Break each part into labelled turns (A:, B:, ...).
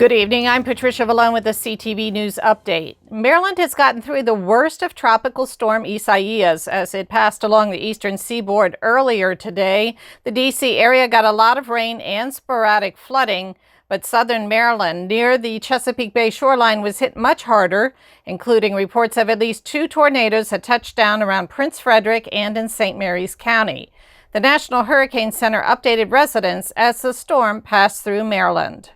A: Good evening. I'm Patricia Vallone with the CTV News Update. Maryland has gotten through the worst of Tropical Storm Isaias as it passed along the eastern seaboard earlier today. The D.C. area got a lot of rain and sporadic flooding, but southern Maryland near the Chesapeake Bay shoreline was hit much harder, including reports of at least 2 tornadoes had touched down around Prince Frederick and in St. Mary's County. The National Hurricane Center updated residents as the storm passed through Maryland.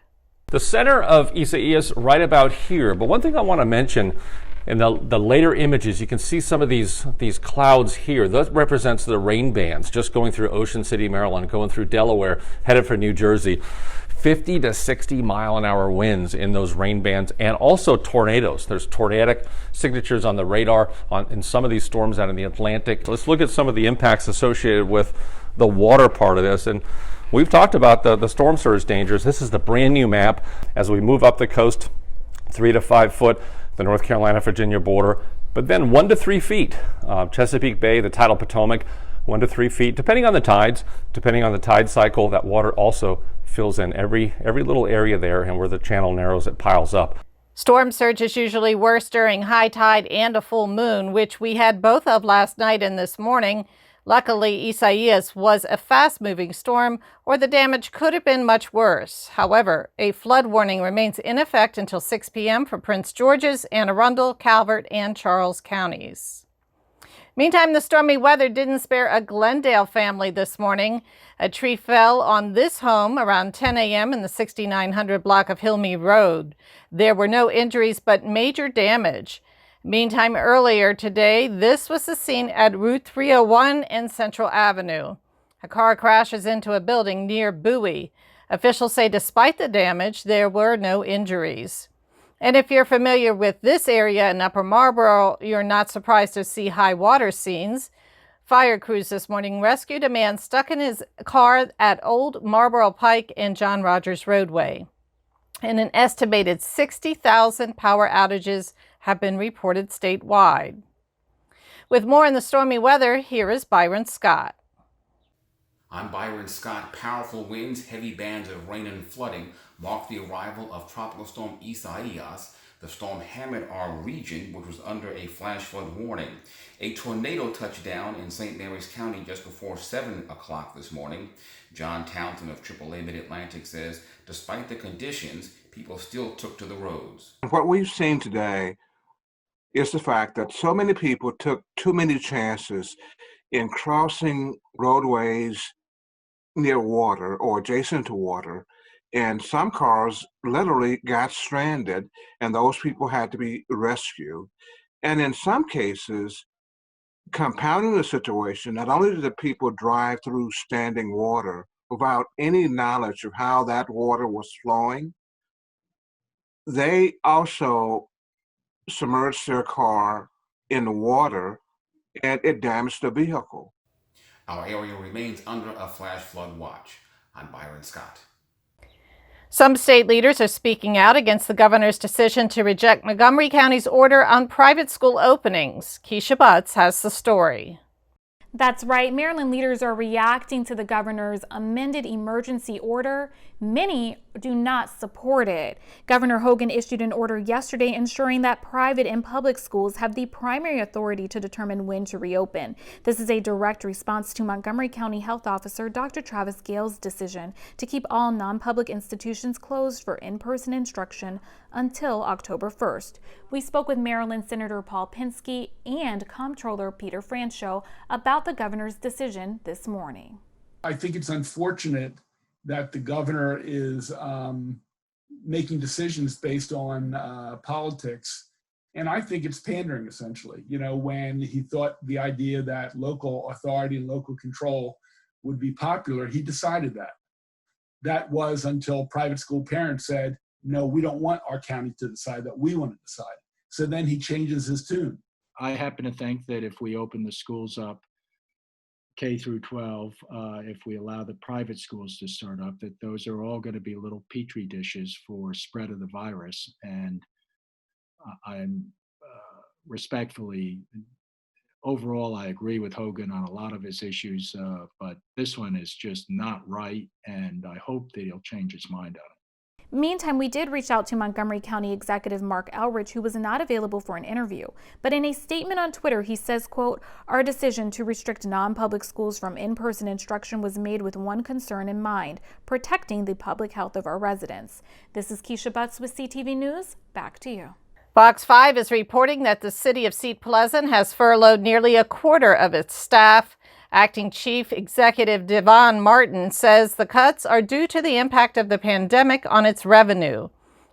B: The center of Isaias right about here, but one thing I want to mention in the later images, you can see some of these clouds here. That represents the rain bands just going through Ocean City, Maryland, going through Delaware, headed for New Jersey. 50 to 60 mile an hour winds in those rain bands, and also tornadoes. There's tornadic signatures on the radar in some of these storms out in the Atlantic. Let's look at some of the impacts associated with the water part of this. And we've talked about the storm surge dangers. This is the brand new map as we move up the coast, 3 to 5 foot, the North Carolina-Virginia border, but then 1 to 3 feet. Chesapeake Bay, the tidal Potomac, 1 to 3 feet, depending on the tides, depending on the tide cycle. That water also fills in every little area there, and where the channel narrows, it piles up.
A: Storm surge is usually worse during high tide and a full moon, which we had both of last night and this morning. Luckily, Isaias was a fast-moving storm, or the damage could have been much worse. However, a flood warning remains in effect until 6 p.m. for Prince George's, Anne Arundel, Calvert, and Charles counties. Meantime, the stormy weather didn't spare a Glendale family this morning. A tree fell on this home around 10 a.m. in the 6900 block of Hillmead Road. There were no injuries, but major damage. Meantime, earlier today, this was the scene at Route 301 and Central Avenue. A car crashes into a building near Bowie. Officials say despite the damage, there were no injuries. And if you're familiar with this area in Upper Marlboro, you're not surprised to see high water scenes. Fire crews this morning rescued a man stuck in his car at Old Marlboro Pike and John Rogers Roadway. And an estimated 60,000 power outages have been reported statewide. With more on the stormy weather, here is Byron Scott.
C: I'm Byron Scott. Powerful winds, heavy bands of rain and flooding marked the arrival of Tropical Storm Isaias. The storm hammered our region, which was under a flash flood warning. A tornado touched down in St. Mary's County just before 7 o'clock this morning. John Townsend of AAA Mid-Atlantic says, despite the conditions, people still took to the roads.
D: What we've seen today is the fact that so many people took too many chances in crossing roadways near water or adjacent to water, and some cars literally got stranded, and those people had to be rescued. And in some cases, compounding the situation, not only did the people drive through standing water without any knowledge of how that water was flowing, they also submerged their car in the water, and it damaged the vehicle.
C: Our area remains under a flash flood watch. I'm Byron Scott.
A: Some state leaders are speaking out against the governor's decision to reject Montgomery County's order on private school openings. Keisha Butts has the story.
E: That's right. Maryland leaders are reacting to the governor's amended emergency order. Many do not support it. Governor Hogan issued an order yesterday ensuring that private and public schools have the primary authority to determine when to reopen. This is a direct response to Montgomery County Health Officer Dr. Travis Gale's decision to keep all non-public institutions closed for in-person instruction until October 1st. We spoke with Maryland Senator Paul Pinsky and Comptroller Peter Franchot about the governor's decision this morning.
F: I think it's unfortunate that the governor is making decisions based on politics. And I think it's pandering, essentially. You know, when he thought the idea that local authority and local control would be popular, he decided that. That was until private school parents said, no, we don't want our county to decide that, we want to decide. So then he changes his tune.
G: I happen to think that if we open the schools up, K through 12, if we allow the private schools to start up, that those are all going to be little petri dishes for spread of the virus. And I'm respectfully, overall, I agree with Hogan on a lot of his issues, but this one is just not right, and I hope that he'll change his mind on it.
E: Meantime, we did reach out to Montgomery County Executive Mark Elrich, who was not available for an interview. But in a statement on Twitter, he says, quote, "Our decision to restrict non-public schools from in-person instruction was made with one concern in mind, protecting the public health of our residents." This is Keisha Butts with CTV News. Back to you.
A: Fox 5 is reporting that the city of Seat Pleasant has furloughed nearly a quarter of its staff. Acting Chief Executive Devon Martin says the cuts are due to the impact of the pandemic on its revenue.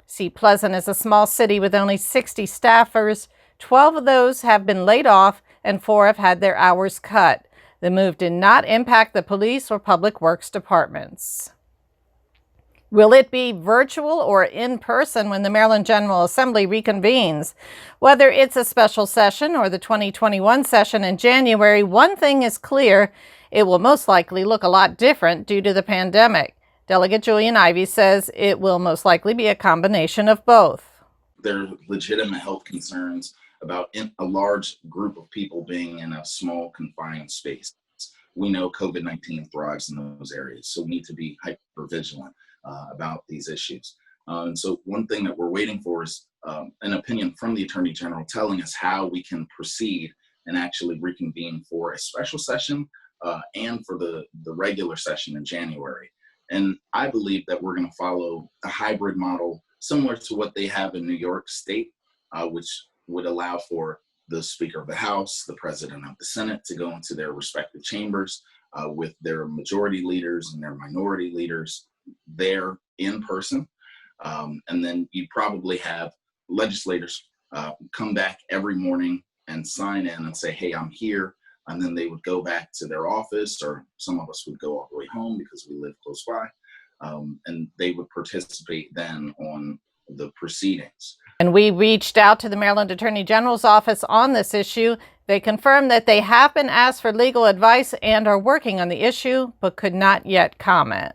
A: Seat Pleasant is a small city with only 60 staffers. 12 of those have been laid off and 4 have had their hours cut. The move did not impact the police or public works departments. Will it be virtual or in person when the Maryland General Assembly reconvenes? Whether it's a special session or the 2021 session in January, one thing is clear: it will most likely look a lot different due to the pandemic. Delegate Julian Ivey says it will most likely be a combination of both.
H: There are legitimate health concerns about a large group of people being in a small confined space. We know COVID-19 thrives in those areas, so we need to be hyper vigilant about these issues. And so one thing that we're waiting for is an opinion from the Attorney General telling us how we can proceed and actually reconvene for a special session and for the regular session in January. And I believe that we're going to follow a hybrid model similar to what they have in New York State, which would allow for the Speaker of the House, the President of the Senate to go into their respective chambers with their majority leaders and their minority leaders there in person. And then you probably have legislators come back every morning and sign in and say, "Hey, I'm here." And then they would go back to their office, or some of us would go all the way home because we live close by. And they would participate then on the proceedings.
A: And we reached out to the Maryland Attorney General's office on this issue. They confirmed that they have been asked for legal advice and are working on the issue, but could not yet comment.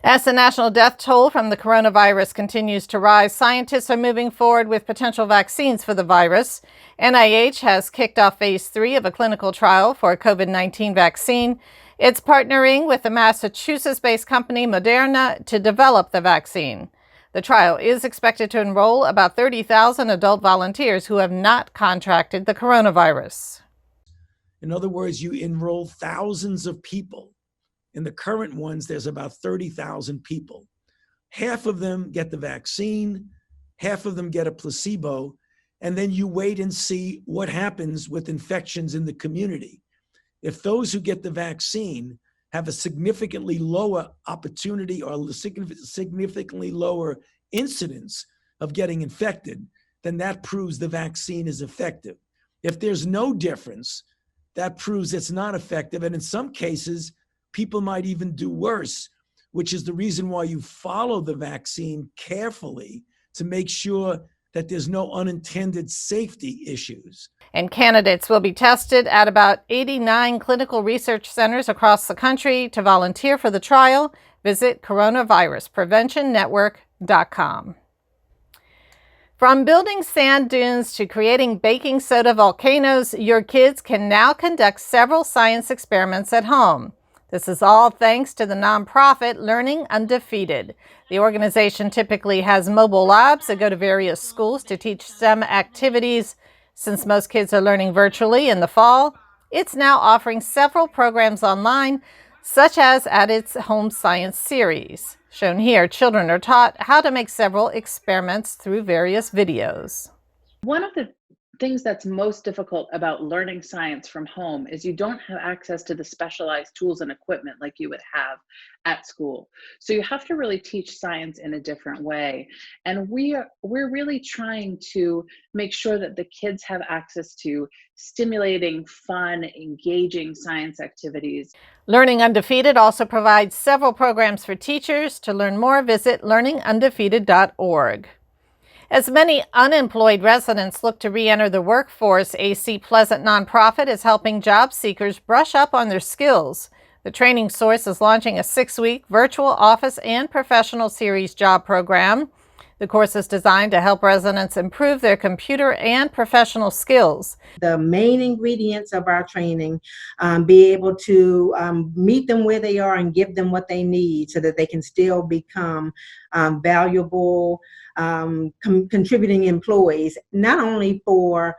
A: As the national death toll from the coronavirus continues to rise, scientists are moving forward with potential vaccines for the virus. NIH has kicked off phase 3 of a clinical trial for a COVID-19 vaccine. It's partnering with the Massachusetts-based company Moderna to develop the vaccine. The trial is expected to enroll about 30,000 adult volunteers who have not contracted the coronavirus.
I: In other words, you enroll thousands of people. In the current ones, there's about 30,000 people. Half of them get the vaccine, half of them get a placebo, and then you wait and see what happens with infections in the community. If those who get the vaccine have a significantly lower opportunity or significantly lower incidence of getting infected, then that proves the vaccine is effective. If there's no difference, that proves it's not effective. And in some cases, people might even do worse, which is the reason why you follow the vaccine carefully to make sure that there's no unintended safety issues.
A: And candidates will be tested at about 89 clinical research centers across the country. To volunteer for the trial, visit coronaviruspreventionnetwork.com. From building sand dunes to creating baking soda volcanoes, your kids can now conduct several science experiments at home. This is all thanks to the nonprofit Learning Undefeated. The organization typically has mobile labs that go to various schools to teach STEM activities. Since most kids are learning virtually in the fall, it's now offering several programs online, such as at its Home Science series. Shown here, children are taught how to make several experiments through various videos.
J: One of the things that's most difficult about learning science from home is you don't have access to the specialized tools and equipment like you would have at school. So you have to really teach science in a different way. And we're really trying to make sure that the kids have access to stimulating, fun, engaging science activities.
A: Learning Undefeated also provides several programs for teachers. To learn more, visit learningundefeated.org. As many unemployed residents look to re-enter the workforce, a Seat Pleasant nonprofit is helping job seekers brush up on their skills. The Training Source is launching a 6-week virtual office and professional series job program. The The course is designed to help residents improve their computer and professional skills.
K: The main ingredients of our training, be able to meet them where they are and give them what they need so that they can still become valuable, contributing employees, not only for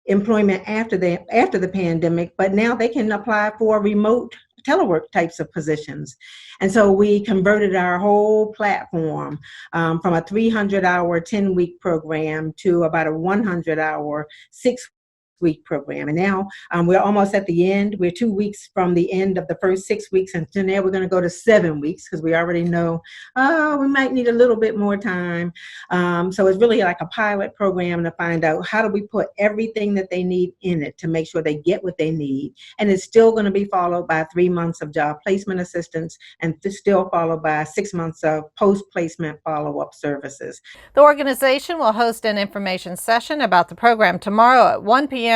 K: employment after the pandemic, but now they can apply for remote telework types of positions. And so we converted our whole platform from a 300-hour 10-week program to about a 100-hour 6-week program. And now we're almost at the end. We're 2 weeks from the end of the first 6 weeks, and now we're going to go to 7 weeks because we already know we might need a little bit more time. So it's really like a pilot program to find out how do we put everything that they need in it to make sure they get what they need. And it's still going to be followed by 3 months of job placement assistance and still followed by 6 months of post-placement follow-up services.
A: The organization will host an information session about the program tomorrow at 1 p.m.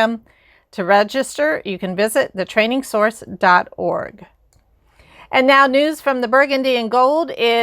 A: To register, you can visit thetrainingsource.org. And now news from the Burgundy and Gold is